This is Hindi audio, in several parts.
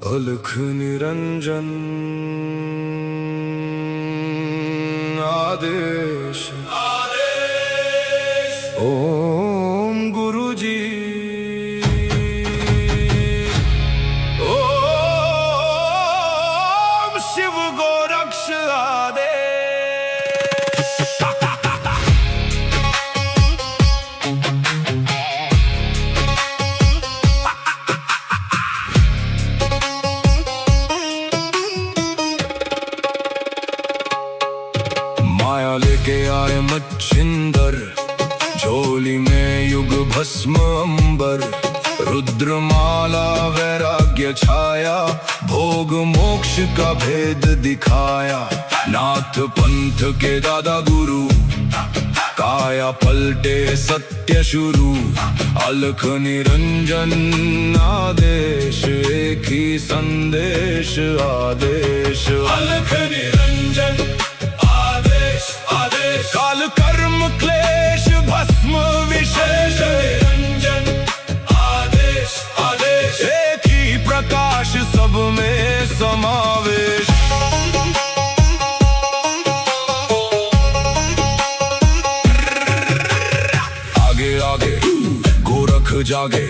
अलख निरंजन आदेश ओम गुरुजी ओम शिव गोरक्ष आदेश। माया लेके आए मच्छिंदर, झोली में युग भस्म अंबर। रुद्रमाला वैराग्य छाया, भोग मोक्ष का भेद दिखाया। नाथ पंथ के दादा गुरु, काया पलटे सत्य शुरू। अलख निरंजन आदेश, एक ही संदेश आदेश। अलख निरंजन काल कर्म क्लेश भस्म विशेष। निरंजन आदेश आदेश, एक ही प्रकाश सब में समावेश। आगे आगे गोरख जागे,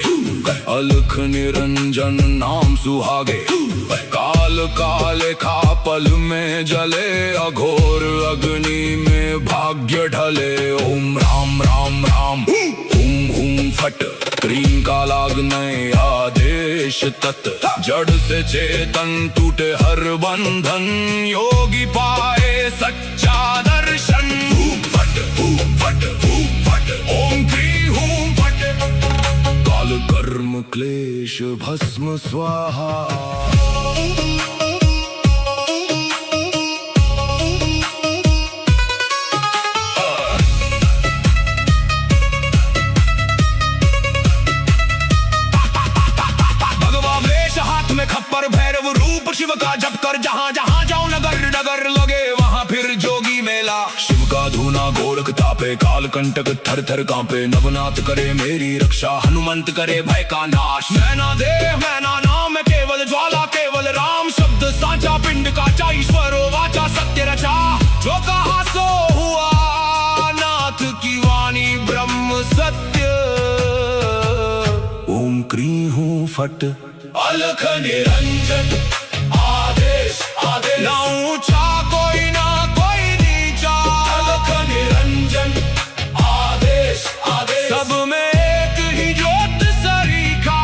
अलख निरंजन नाम सुहागे। काल काले खा पल में जले, अघोर अग्नि में भाग्य ढले। ओम राम राम राम हुम हुम फट, क्रीम का लागने आदेश तत्। जड़ से चेतन टूटे हर बंधन, योगी पाए सच्चा दर्शन। हुम फट ओम क्री हुम फट, काल कर्म क्लेश भस्म स्वाहा। खप्पर भैरव रूप शिव का जप कर, जहाँ जहाँ जाओ नगर नगर लगे वहाँ फिर जोगी मेला। शिव का धूना गोरख तापे, काल कंटक थर थर कांपे। नवनाथ करे मेरी रक्षा, हनुमंत करे भय का नाश। मैना देह मैना नाम केवल ज्वाला, केवल राम शब्द साचा। पिंड काचा ईश्वरो वाचा, सत्य रचा। जो कहा सो हुआ, नाथ की वाणी ब्रह्म सत्य। ओम क्री हूँ फट, अलख निरंजन आदेश आदेश। ना ऊंचा कोई ना कोई नीचा, अलख निरंजन आदेश आदेश। सब में एक ही ज्योत सरीखा।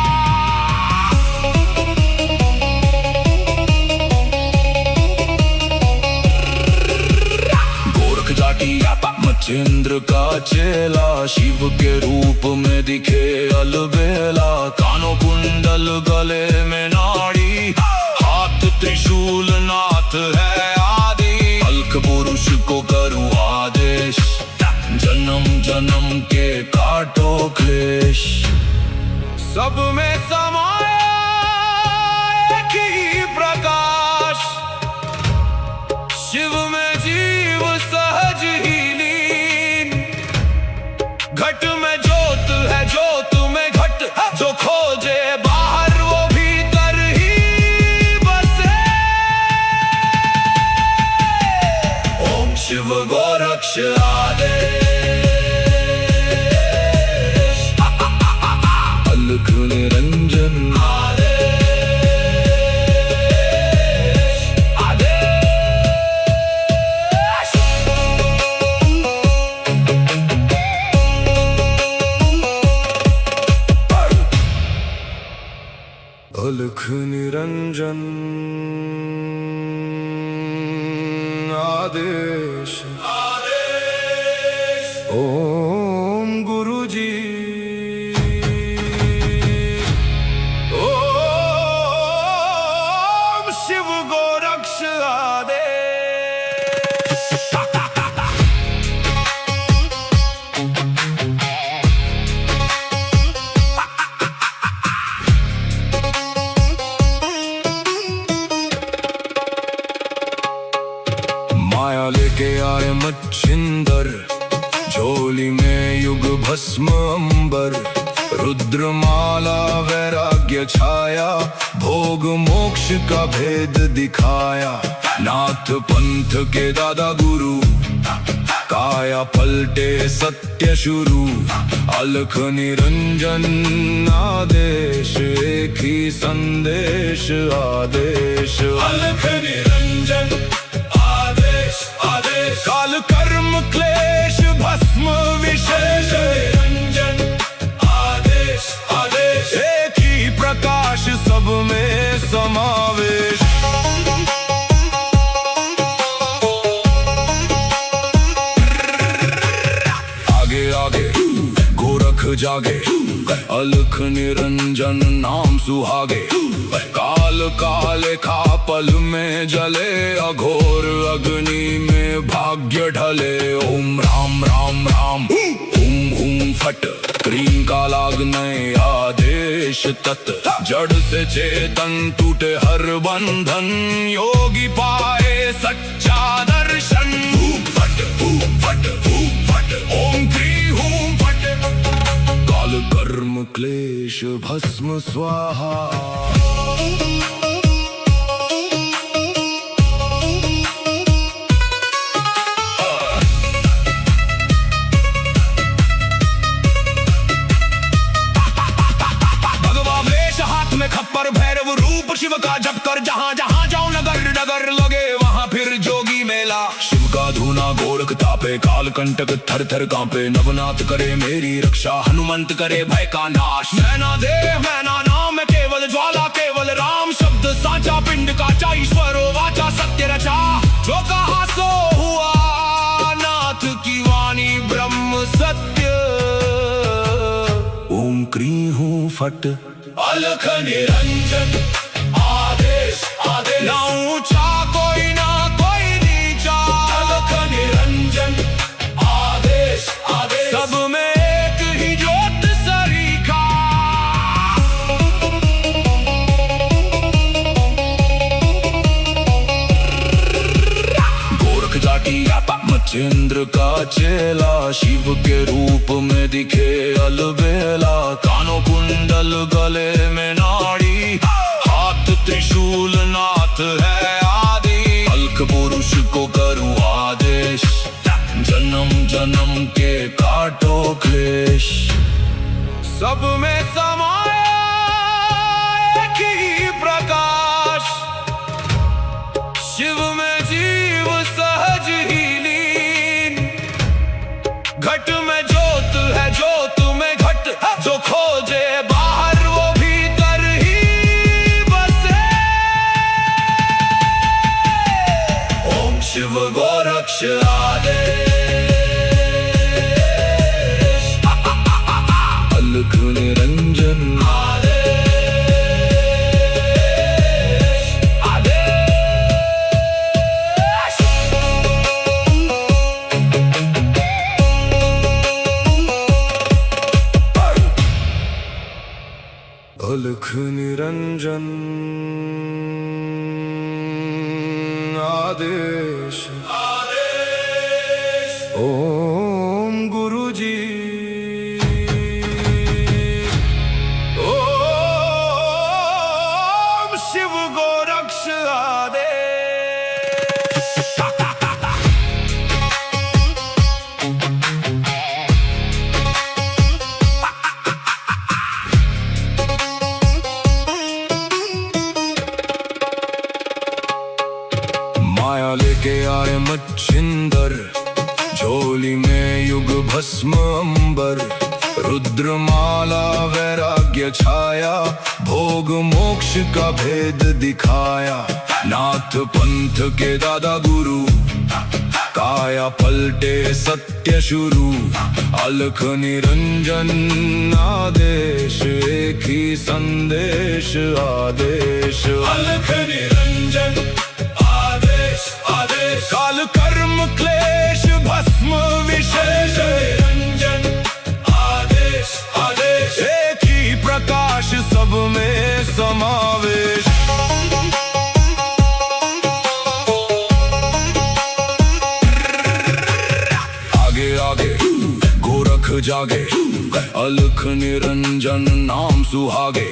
गोरख जाटी मच्छिंद्र का चेला, शिव के रूप में दिखे अलबेला। कानों कुंडल गले में नाड़ी, हाथ त्रिशूल नाथ है आदि। अलख पुरुष को करूं आदेश, जन्म जन्म के काटो क्लेश। सब में समाया एक ही प्रकाश, शिव में जीव सहज ही लीन। घट में ज्योत है, ज्योत में घट। जो खोजे बाहर वो भीतर ही बसे। ओम शिव गोरक्ष आदेश। अलख निरंजन आदेश आदेश। अलख निरंजन आदेश ओम गुरुजी ओम शिव गोरक्ष आदेश। माया लेके आए मच्छिंदर, झोली में युग भस्म अंबर। रुद्रमाला वैराग्य छाया, भोग मोक्ष का भेद दिखाया। नाथ पंथ के दादा गुरु, काया पलटे सत्य शुरू। अलख निरंजन आदेश, एक ही संदेश आदेश। अलख निरंजन आदेश आदेश, काल कर्म क्लेश भस्म विशेष। निरंजन आदेश आदेश, एक ही प्रकाश सब में समावेश। आगे आगे गोरख जागे, अलख निरंजन नाम सुहागे। काल काले खा पल में जले, अघोर अग्नि में भाग्य ढले। ओम राम राम राम हुम हुम फट, क्रीम का लागने आदेश तत्। जड़ से चेतन टूटे हर बंधन, योगी पाए सच्चा दर्शन। हुम फट हुम फट हुम फट, ओम क्री हुम फट। काल कर्म क्लेश भस्म स्वाहा। खप्पर भैरव रूप शिव का जप कर, जहाँ जहाँ जाऊं नगर नगर लगे वहाँ फिर जोगी मेला। शिव का धूना गोरख तापे, काल कंटक थर थर कांपे। नवनाथ करे मेरी रक्षा, हनुमंत करे भय का नाश। मैना देह मैना नाम है केवल ज्वाला, केवल राम शब्द साचा। पिंड काचा ईश्वरो वाचा, सत्य रचा। जो कहा सो हुआ, नाथ की वाणी ब्रह्म सत्य। ओम क्री हूँ फट, अलख निरंजन आदेश आदेश। ना ऊंचा कोई ना कोई नीचा, अलख निरंजन आदेश आदेश। सब में एक ही ज्योत सरीखा। गोरख जाटी मचेंद्र का चेला, शिव के रूप में दिखे अलबेला। कानों कुंडल गले में नाड़ी, हाथ त्रिशूल नाथ है आदि। अलख पुरुष को करूं आदेश, जन्म जन्म के काटो क्लेश। सब में समाया एक ही प्रकाश, शिव में जीव सहज ही लीन। घट में ज्योत है, ज्योत में घट। जो खोजे बाहर वो भीतर ही बसे। ओम शिव गोरक्ष आदेश। अलख निरंजन आदेश आदेश। अलख निरंजन आदेश आदेश। ओम गुरु जी, ओम शिव गोरक्ष आदेश। माया लेके आए मच्छिंदर, झोली में युग भस्म अंबर। रुद्रमाला वैराग्य छाया, भोग मोक्ष का भेद दिखाया। नाथ पंथ के दादा गुरु, काया पलटे सत्य शुरू। अलख निरंजन आदेश, एक ही संदेश आदेश। अलख निरंजन आदेश आदेश, काल कर्म क्लेश भस्म विशेष। निरंजन आदेश आदेश, एक ही प्रकाश सब में समावेश। आगे आगे गोरख जागे, अलख निरंजन नाम सुहागे।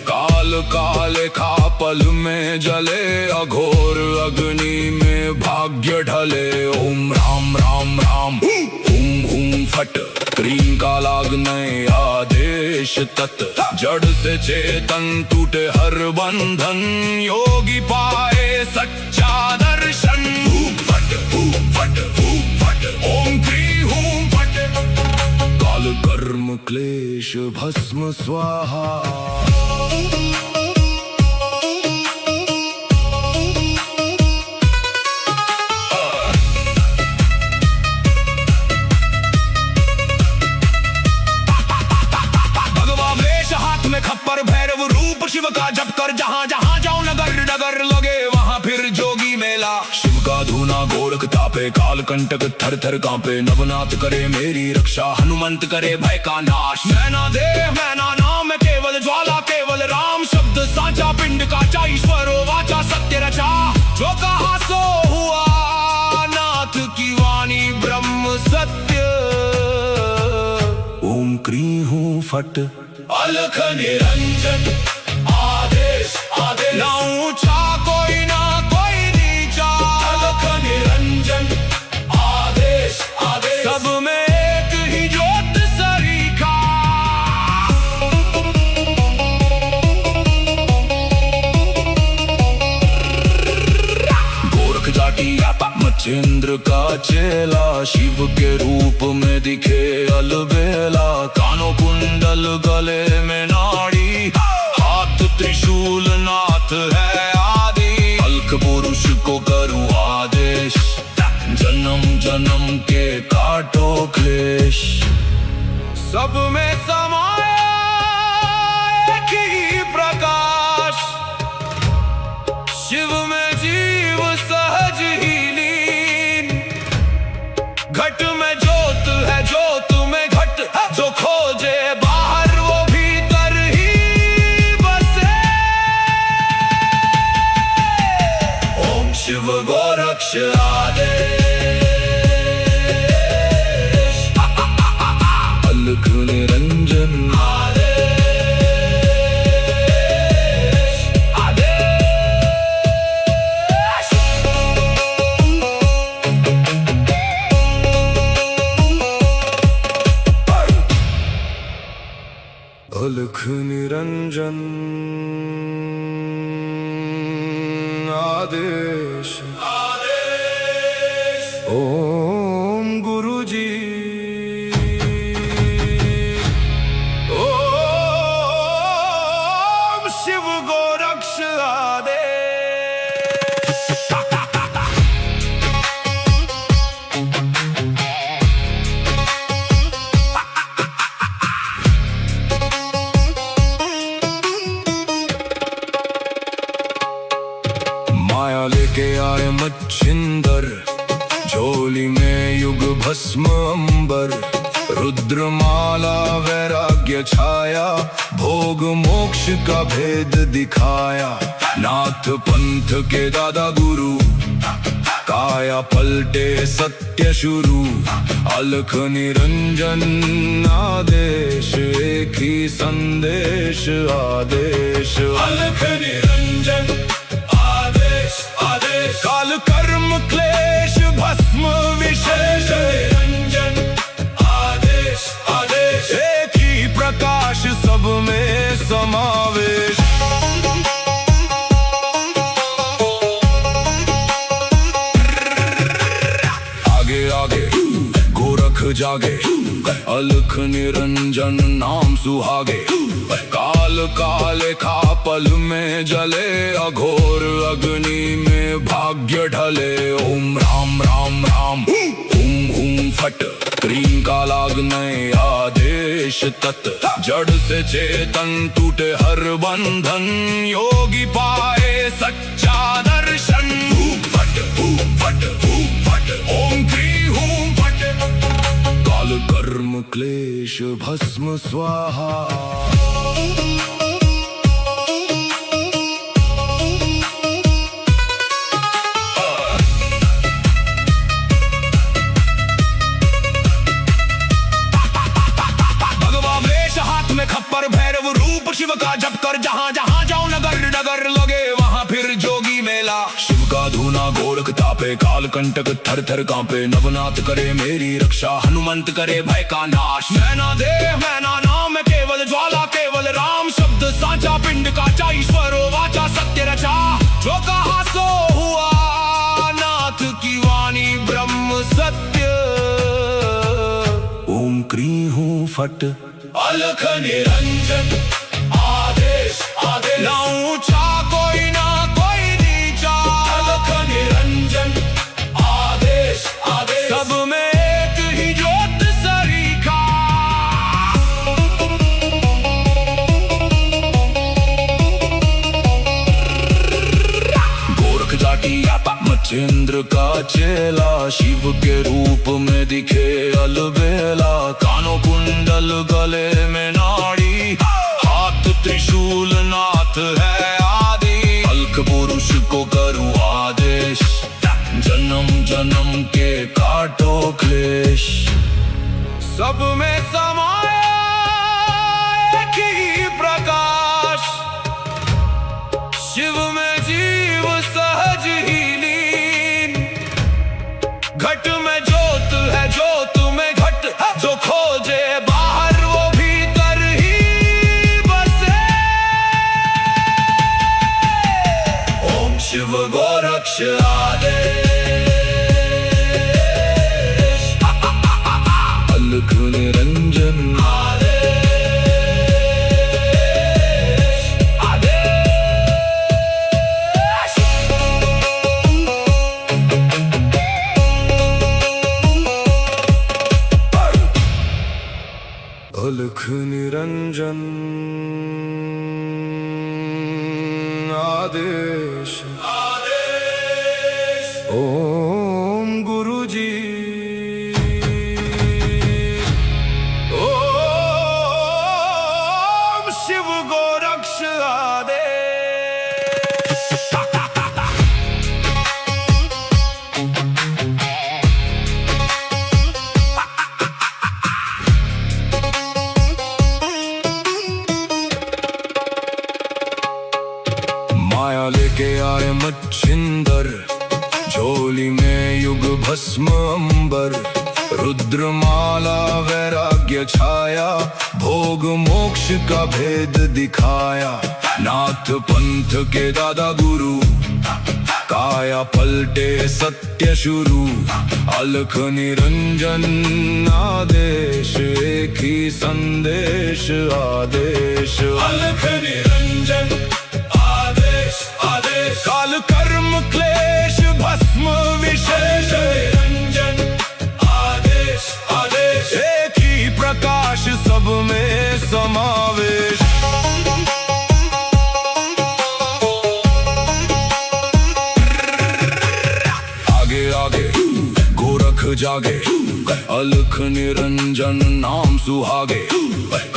काल काले खा पल में जले, अघोर अग्नि में भाग्य ढले। ओम राम राम राम हुम हुम फट, क्रीम का लागने आदेश तत्। जड़ से चेतन टूटे हर बंधन, योगी पाए सच्चा दर्शन। फट फट फट, ओम क्री हूं फट, काल कर्म क्लेश भस्म स्वाहा। खप्पर भैरव रूप शिव का जप कर, जहाँ जहाँ जाऊं नगर नगर लगे वहाँ फिर जोगी मेला। शिव का धूना गोरख तापे, काल कंटक थर थर कांपे। नवनाथ करे मेरी रक्षा, हनुमंत करे भय का नाश। मैना देह मैना नाम केवल ज्वाला, केवल राम शब्द साचा। पिंड काचा ईश्वरो वाचा, सत्य रचा। जो कहा सो हुआ, नाथ की वाणी ब्रह्म सत्य। ओम क्री हूं फट, अलख निरंजन आदेश आदेश। ना ऊंचा कोई ना कोई नीचा, अलख निरंजन आदेश आदेश। सब में एक ही ज्योत सरीखा। गोरख जाटी मचेंद्र का चेला, शिव के रूप में दिखे अलबेला। कानों कुंडल गले में नाड़ी, हाथ त्रिशूल नाथ है आदि। अलख पुरुष को करूं आदेश, जन्म जन्म के काटो क्लेश। सब में समाया एक ही प्रकाश, शिव में जीव सहज ही लीन। घट में ज्योत है, ज्योत में घट। जो खोजे बाहर वो भीतर ही बसे। ओम शिव गोरक्ष आदेश। अलख निरंजन आदेश आदेश। अलख निरंजन आदेश आदेश। ओम गुरु जी। ओम शिव गोरक्ष आदेश। माया लेके आए मच्छिंदर, झोली में युग भस्म अंबर। रुद्रमाला वैराग्य छाया, भोग मोक्ष का भेद दिखाया। नाथ पंथ के दादा गुरु, काया पलटे सत्य शुरू। अलख निरंजन आदेश, एक ही संदेश आदेश। अलख निरंजन आदेश आदेश। काल कर्म क्लेश भस्म विशेष। निरंजन आदेश आदेश। एक ही प्रकाश सब में समावेश। आगे आगे गोरख जागे, अलख निरंजन नाम सुहागे। काल काले खा पल में जले, अघोर अग्नि में भाग्य ढले। ओम राम राम राम हुम हुम फट, क्रीम का लागने आदेश तत्। जड़ से चेतन टूटे हर बंधन, योगी पाए सच्चा दर्शन। फट फट फट, ओम क्री हूं फट, काल कर्म क्लेश भस्म स्वाहा। भगवा तापे काल कंटक थर थर कांपे नवनाथ करे मेरी रक्षा हनुमंत करे भय का नाश मैना देह मैना नाम है केवल ज्वाला केवल राम शब्द साचा पिंड काचा ईश्वरो वाचा सत्य रचा जो कहा सो हुआ नाथ की वाणी ब्रह्म सत्य ओम क्री हूँ फट अलख निरंजन आदेश आदेश ना ऊंचा कोई ना कोई नीचा अलख निरंजन आदेश आदेश सब में एक ही ज्योत सरीखा गोरख जाटी मच्छिंद्र का चेला शिव के रूप में दिखे अलबेला कानों कुंडल गले में नाड़ी हाथ त्रिशूल नाथ है आदि अलख पुरुष को करूँ आदेश जन्म जन्म के काटो क्लेश सब में समाया एक ही प्रकाश शिव में जीव सहज ही लीन घट में ज्योत है ज्योत में घट जो खोजे बाहर वो भीतर ही बसे ओम शिव गोरक्ष आदेश अलख निरंजन अलख निरंजन आदेश ओम गुरु जी ओम शिव गोरक्ष आदेश माया लेके आए मच्छिंदर झोली में युग भस्म अंबर रुद्रमाला वैराग्य छाया भोग मोक्ष का भेद दिखाया नाथ पंथ के दादा गुरु काया पलटे सत्य शुरू अलख निरंजन आदेश एक ही संदेश आदेश अलख निरंजन आदेश आदेश काल कर्म क्लेश भस्म विशेष निरंजन आदेश आदेश एक ही प्रकाश सब में समावेश आगे आगे गोरख जागे अलख निरंजन नाम सुहागे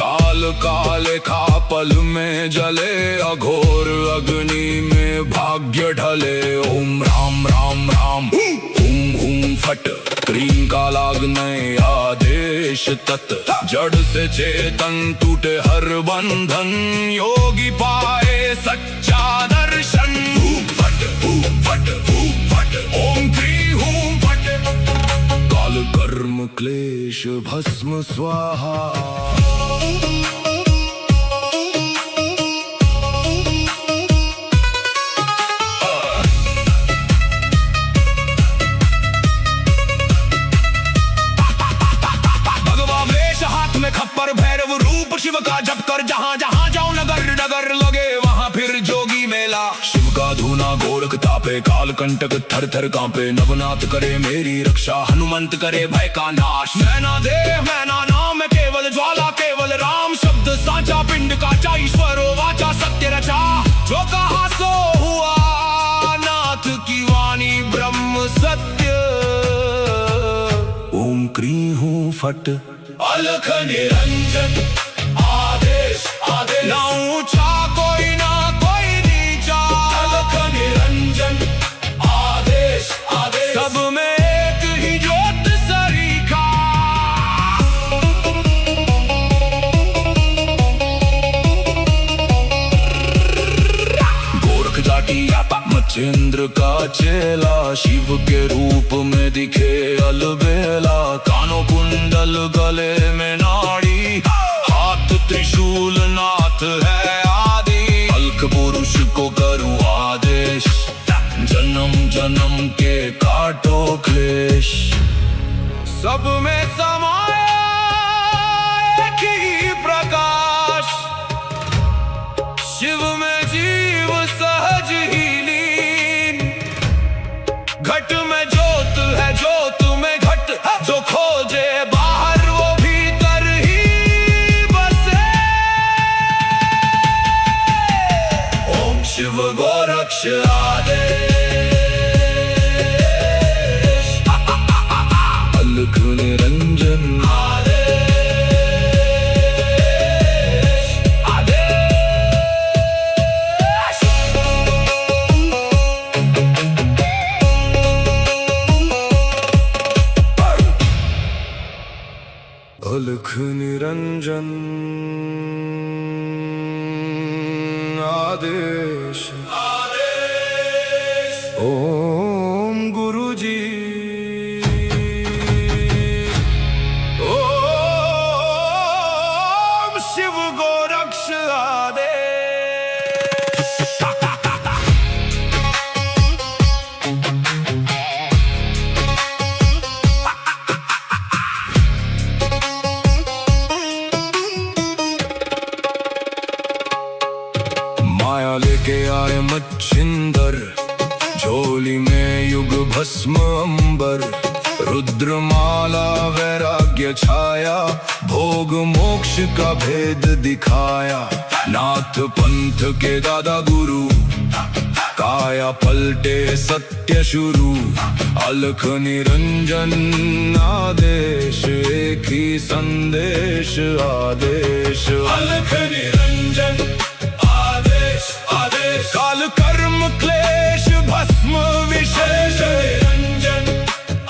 काल काले खा पल में जले अघोर अग्नि में भाग्य ढले ओम राम राम राम हुम हुम फट क्रीम का लागने आदेश तत् जड़ से चेतन टूटे हर बंधन योगी पाए सच्चा दर्शन फट ओम क्री हूं फट काल कर्म क्लेश भस्म स्वाहा खप्पर भैरव रूप शिव का जप कर जहाँ जहाँ जाओ नगर नगर लगे वहाँ फिर जोगी मेला शिव का धूना गोरख तापे काल कंटक थर थर कांपे नवनाथ करे मेरी रक्षा हनुमंत करे भय का नाश मैना देह मैना नाम है केवल ज्वाला केवल राम शब्द साचा पिंड काचा ईश्वरो वाचा सत्य रचा जो कहा सो हुआ नाथ की वाणी ब्रह्म सत्य ओम क्री हूँ फट अलख निरंजन आदेश आदेश ना ऊंचा कोई ना कोई नीचा अलख निरंजन आदेश आदेश सब में एक ही ज्योत सरीखा गोरख जाटी मचेंद्र का चेला, शिव के रूप में दिखे अलबेला। कानों कुंडल गले में नाड़ी, हाथ त्रिशूल नाथ है आदि। अल्क पुरुष को करूँ आदेश, जन्म जन्म के काटो क्लेश। सब में समाया एक ही प्रकाश, शिव में जीव सहज ही लीन। घट में ज्योत है, ज्योत में घट, जो खोजे बाहर वो भीतर ही बसे। ओम शिव गोरक्ष आदेश, अलख निरंजन आदेश, आदेश। अलख निरंजन आदेश, आदेश। ओम गुरुजी, ओम शिव गोरक्ष आदेश। माया लेके आए मच्छिंदर, झोली में युग भस्म अंबर। रुद्रमाला वैराग्य छाया, भोग मोक्ष का भेद दिखाया। नाथ पंथ के दादा गुरु, काया पलटे सत्य शुरू। अलख निरंजन आदेश, एक ही संदेश आदेश। अलख निरंजन आदेश, आदेश। काल कर्म क्लेश भस्म विशेष, निरंजन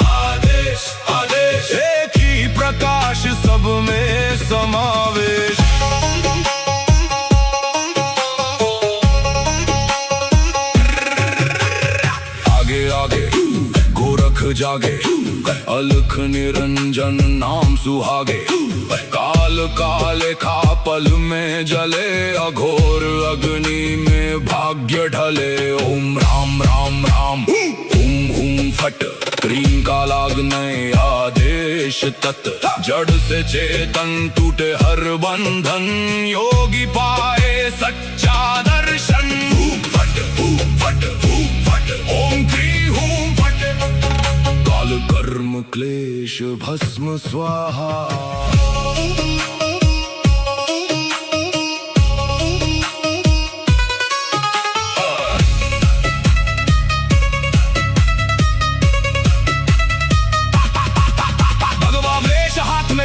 आदेश, आदेश। एक ही प्रकाश, सब में समावेश। आगे आगे गोरख जागे, अलख निरंजन नाम सुहागे। काल काले खा पल में जले, अघोर अग्नि में भाग्य ढले। ओम राम राम राम, हुम हुम फट, क्रीम का लागने आदेश तत्। जड़ से चेतन टूटे हर बंधन, योगी पाए सच्चा दर्शन। हूम फट, हूम फट, हूम फट, ओम क्री हूम फट। काल कर्म क्लेश भस्म स्वाहा।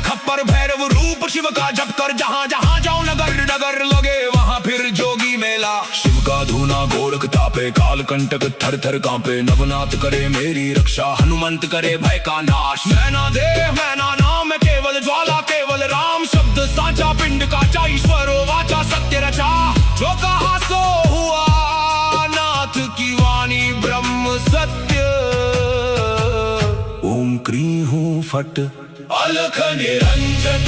खप्पर भैरव रूप शिव का जप कर, जहाँ जहाँ जाऊं नगर नगर लगे वहाँ फिर जोगी मेला। शिव का धूना गोरख तापे, काल कंटक थर थर कांपे। नवनाथ करे मेरी रक्षा, हनुमंत करे भय का नाश। मैना देव मैना नाम, केवल ज्वाला केवल राम। शब्द साचा पिंड का ईश्वर वाचा सत्य रचा। जो कहा सो हुआ, नाथ की वाणी ब्रह्म सत्य। ओम क्री हूँ फट, अलख निरंजन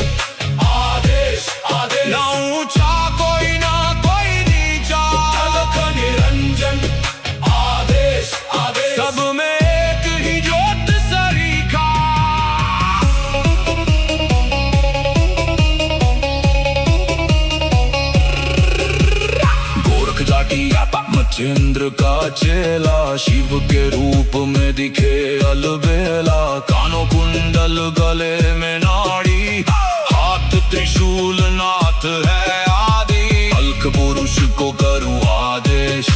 आदेश, आदेश। ना ऊंचा कोई ना कोई नीचा, अलख निरंजन आदेश, आदेश। सब में एक ही ज्योत सरीखा। गोरख जाटी मचेंद्र का चेला, शिव के रूप में दिखे अलबेला। कानों कुंडल गले में नाड़ी, हाथ त्रिशूल नाथ है आदि। अल्क पुरुष को करूँ आदेश,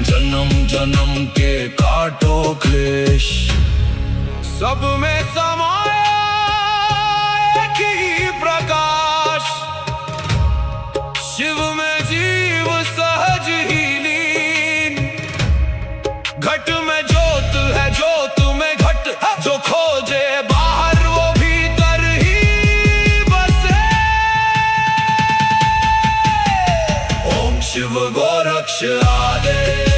जन्म जन्म के काटो क्लेश। सब में समाया एक ही प्रकाश, शिव में जीव सहज ही लीन। घट में ज्योत है, ज्योत में घट, जो खोजे बाहर वो भीतर ही बसे। ओम शिव गोरक्ष आदेश।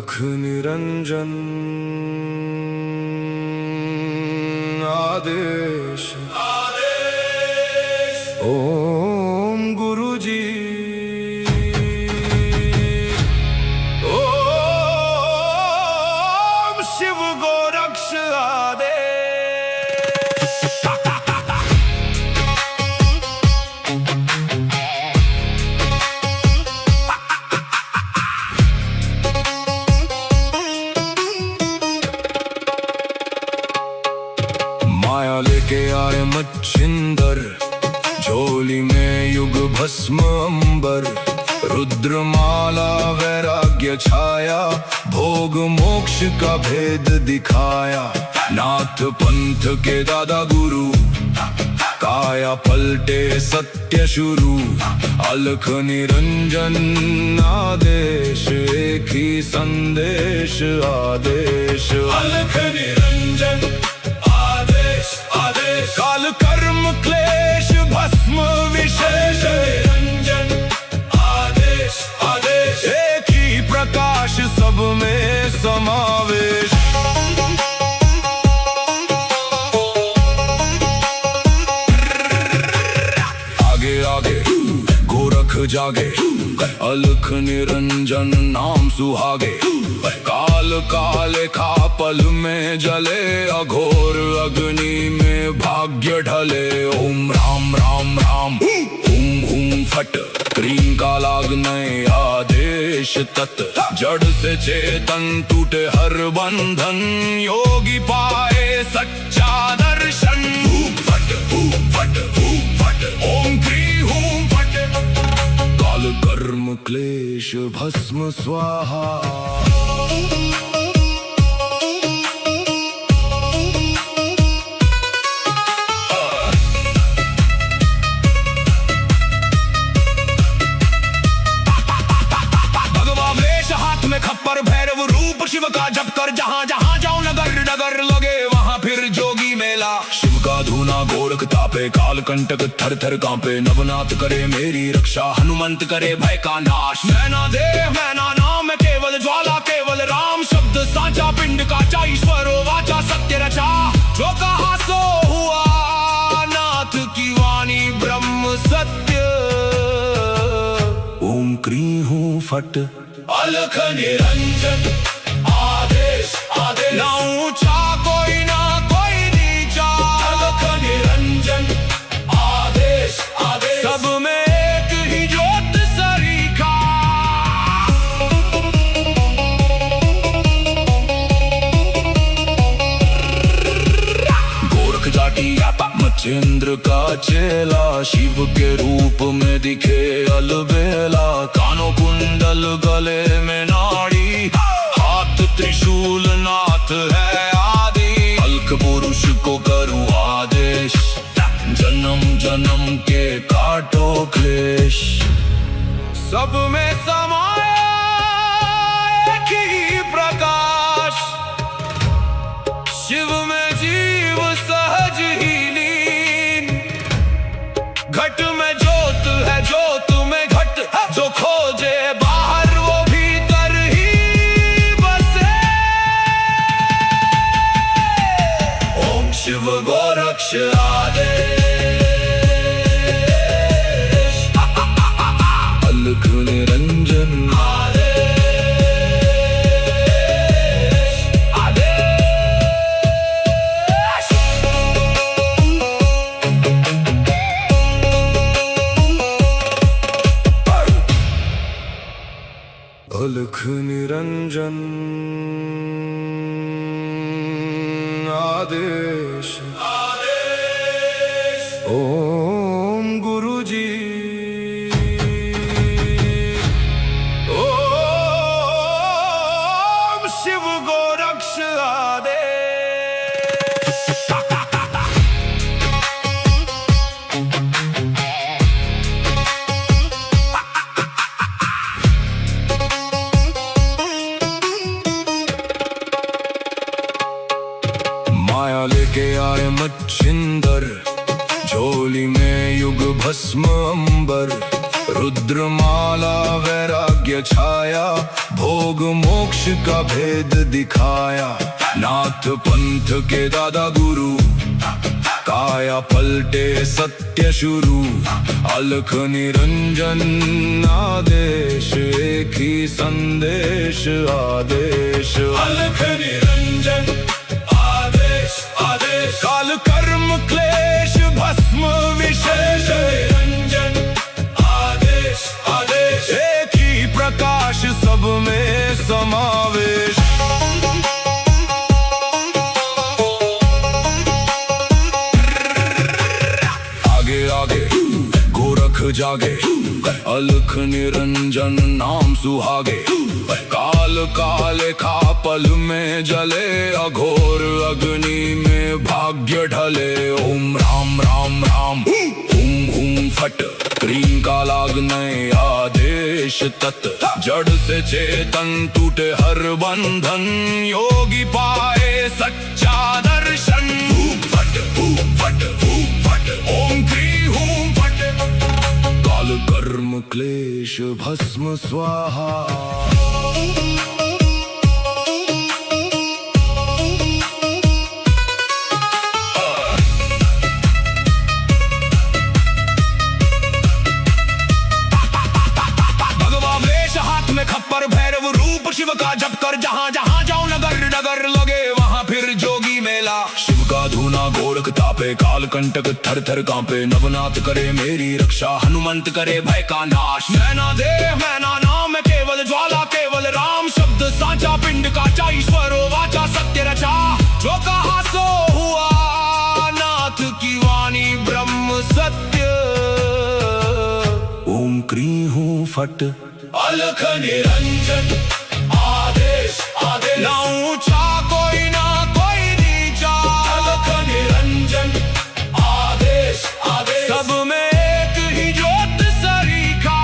अलख निरंजन आदेश ओम गुरुजी ओम शिव गोरक्ष आदेश। माया लेके आए मच्छिंदर, झोली में युग भस्म अंबर, रुद्रमाला वैराग्य छाया, भोग मोक्ष का भेद दिखाया। नाथ पंथ के दादा गुरु, काया पलटे सत्य शुरू, अलख निरंजन आदेश, एक ही संदेश आदेश। अलख निरंजन काल कर्म क्लेश भस्म विशेष, निरंजन आदेश आदेश, एक ही प्रकाश सब में समावेश। आगे आगे गोरख जागे, अलख निरंजन नाम सुहागे, काल काले खा पल में जले, अघोर अग्नि में भाग्य ढले। ओम राम राम राम हुम हुम फट, क्रीम का लागने आदेश तत्, जड़ से चेतन टूटे हर बंधन, योगी पाए सच्चा दर्शन। हुम फट ओम क्री हुम फट, काल कर्म क्लेश भस्म स्वाहा। खप्पर भैरव रूप शिव का जप कर, जहाँ जहाँ जाओ नगर नगर लगे वहाँ फिर जोगी मेला। शिव का धूना गोरख तापे, काल कंटक थर थर कांपे, नवनाथ करे मेरी रक्षा, हनुमंत करे भय का नाश। मैना देव मैना नाम केवल ज्वाला, केवल राम शब्द साचा, पिंड काचा ईश्वरो वाचा, सत्य रचा। जो कहा सो हुआ, नाथ की वाणी ब्रह्म सत्य। ओम क्री हूँ फट, अलख निरंजन आदेश आदेश, ना ऊंचा कोई ना कोई नीचा, अलख निरंजन आदेश आदेश, सब में एक ही ज्योत सरीखा। गोरख जाटी मच्छिंद्र का चेला, शिव के रूप में दिखे अलबेला। कानों कुंडल गले में नाड़ी, हाथ त्रिशूल नाथ है आदि, अलख पुरुष को करूं आदेश, जन्म जन्म के काटो क्लेश। सब में समाया एक ही प्रकाश, शिव में जीव सहज ही लीन। घट में ज्योत है ज्योत में घट, जो खोजे बाहर वो भीतर ही बसे। ओम शिव गोरक्ष आदेश, अलख निरंजन अलख निरंजन आदेश आदेश। ओम गुरुजी ओम शिव गोरक्ष आदेश। माया लेके आए मच्छिंदर, झोली में युग भस्म अंबर, रुद्रमाला वैराग्य छाया, भोग मोक्ष का भेद दिखाया। नाथ पंथ के दादा गुरु, काया पलटे सत्य शुरू। अलख निरंजन आदेश, एक ही संदेश आदेश। अलख निरंजन आदेश आदेश, काल कर्म क्लेश भस्म विशेष। निरंजन आदेश आदेश, एक ही प्रकाश सब में समावेश। आगे आगे गोरख जागे, अलख निरंजन नाम सुहागे। काल काले खा पल में जले, अघोर अग्नि में भाग्य ढले। ओम राम राम राम हुम हुम फट, क्रीम का लागने आदेश तत्। जड़ से चेतन टूटे हर बंधन, योगी पाए सच्चा दर्शन। फट फट फट, ओम क्री हूं फट। काल कर्म क्लेश भस्म स्वाहा। खप्पर भैरव रूप शिव का जप कर, जहाँ जहाँ जाऊं नगर नगर लगे वहाँ फिर जोगी मेला। शिव का धूना गोरख तापे, काल कंटक थर थर कांपे। नवनाथ करे मेरी रक्षा, हनुमंत करे भय का नाश। मैना देह मैना नाम केवल ज्वाला, केवल राम शब्द साचा। पिंड का ईश्वर वाचा सत्य रचा, जो कहा सो हुआ। नाथ की वाणी ब्रह्म सत्य। ओम क्री हूं फट, अलख निरंजन आदेश आदेश। ना ऊंचा कोई ना कोई नीचा, अलख निरंजन आदेश आदेश। सब में एक ही ज्योत सरीखा।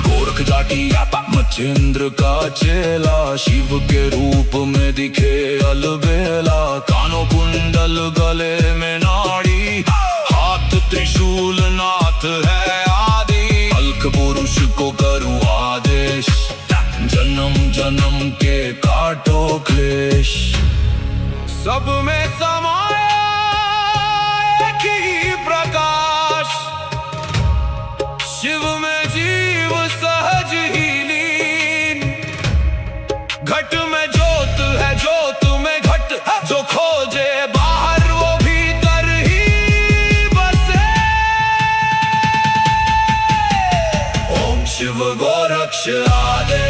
गोरख जाटी मच्छिंद्र का चेला, शिव के रूप में दिखे अलबेला। कानों कुंडल गले में नाड़ी, हाथ त्रिशूल नाथ है आदि। अलख पुरुष को करूं आदेश, जन्म जन्म के काटो क्लेश। सब में समाया एक ही प्रकाश, शिव में जीव सहज ही लीन। घट में ज्योत है, ज्योत में घट, जो खोजे बाहर वो भीतर ही बसे। ओम शिव गोरक्ष आदेश।